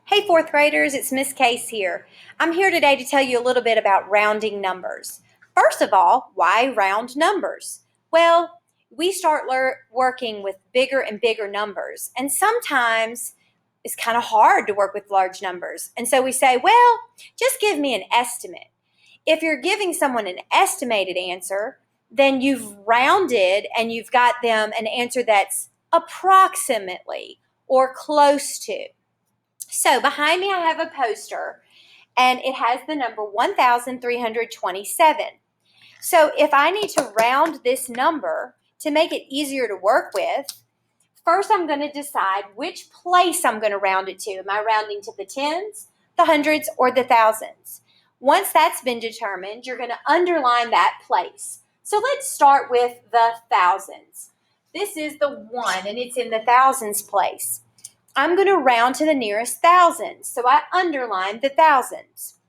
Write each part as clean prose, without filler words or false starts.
Hey fourth graders, it's Miss Case here. I'm here today to tell you a little bit about rounding numbers. First of all, why round numbers? Well, we start working with bigger and bigger numbers, and sometimes it's kind of hard to work with large numbers. And so we say, well, just give me an estimate. If you're giving someone an estimated answer, then you've rounded and you've got them an answer that's approximately or close to. So behind me I have a poster and it has the number 1,327. So if I need to round this number to make it easier to work with, first I'm going to decide which place I'm going to round it to. Am I rounding to the tens, the hundreds, or the thousands? Once that's been determined, you're going to underline that place. So let's start with the thousands. This is the 1 and it's in the thousands place. I'm going to round to the nearest thousands, so I underline the thousands.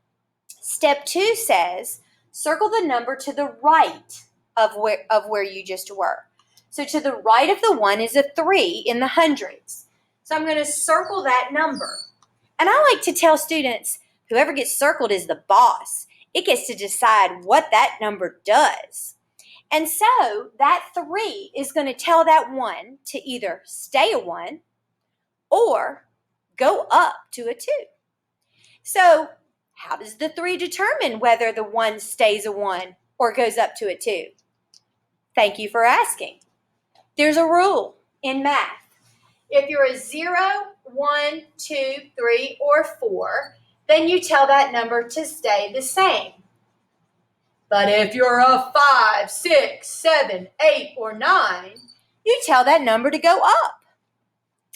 Step 2 says, circle the number to the right of where you just were. So to the right of the 1 is a 3 in the hundreds. So I'm going to circle that number. And I like to tell students, whoever gets circled is the boss. It gets to decide what that number does. And so that 3 is going to tell that 1 to either stay a 1 or go up to a 2. So how does the 3 determine whether the 1 stays a 1 or goes up to a 2? Thank you for asking. There's a rule in math. If you're a 0, 1, 2, 3, or 4, then you tell that number to stay the same. But if you're a 5, 6, 7, 8, or 9, you tell that number to go up.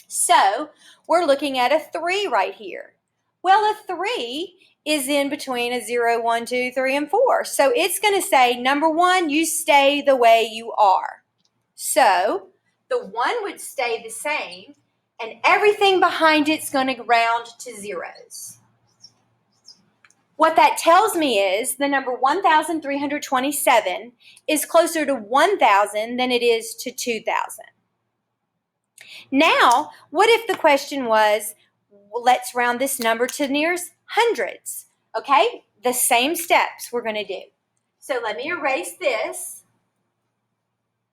So we're looking at a 3 right here. Well, a 3 is in between a 0, 1, 2, 3, and 4. So it's going to say, number 1, you stay the way you are. So the 1 would stay the same, and everything behind it's going to round to zeros. What that tells me is the number 1,327 is closer to 1,000 than it is to 2,000. Now, what if the question was, let's round this number to the nearest hundreds? Okay, the same steps we're going to do. So let me erase this,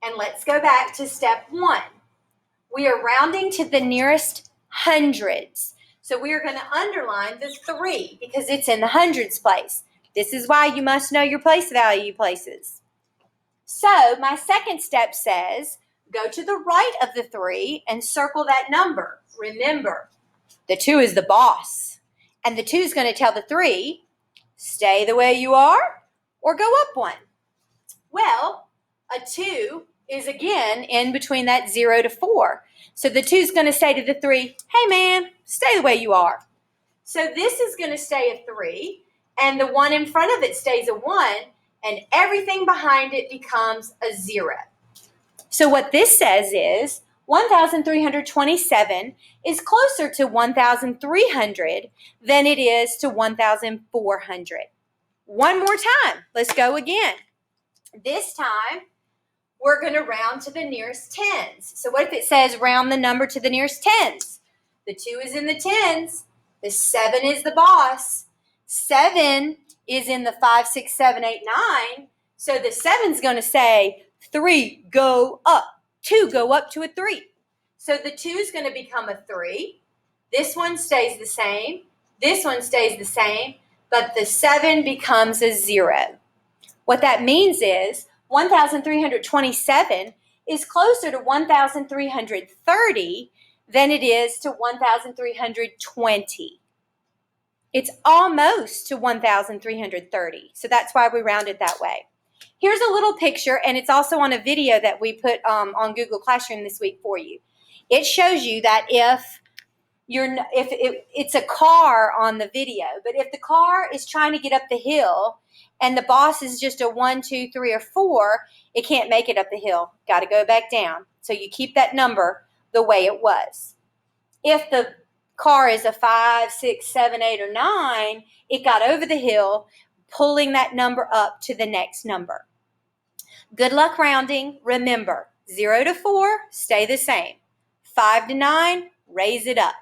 and let's go back to step 1. We are rounding to the nearest hundreds. So we are going to underline the 3 because it's in the hundreds place. This is why you must know your place value places. So my second step says, go to the right of the 3 and circle that number. Remember, the 2 is the boss. And the 2 is going to tell the 3, stay the way you are or go up 1. Well, a 2 is again in between that 0 to 4. So the 2 is going to say to the 3, hey man, stay the way you are. So this is going to stay a 3, and the 1 in front of it stays a 1, and everything behind it becomes a 0. So what this says is 1,327 is closer to 1,300 than it is to 1,400. One more time. Let's go again. This time, we're going to round to the nearest tens. So what if it says round the number to the nearest tens? The 2 is in the tens. The 7 is the boss. 7 is in the 5, 6, 7, 8, 9. So the 7 is going to say 3, go up. 2, go up to a 3. So the 2 is going to become a 3. This one stays the same. This one stays the same. But the 7 becomes a 0. What that means is 1,327 is closer to 1,330 than it is to 1,320. It's almost to 1,330. So that's why we rounded that way. Here's a little picture, and it's also on a video that we put on Google Classroom this week for you. It shows you that if it's a car on the video, but if the car is trying to get up the hill and the boss is just a 1, 2, 3, or 4, it can't make it up the hill. Got to go back down. So you keep that number the way it was. If the car is a 5, 6, 7, 8, or 9, it got over the hill, pulling that number up to the next number. Good luck rounding. Remember, 0 to 4, stay the same. 5 to 9, raise it up.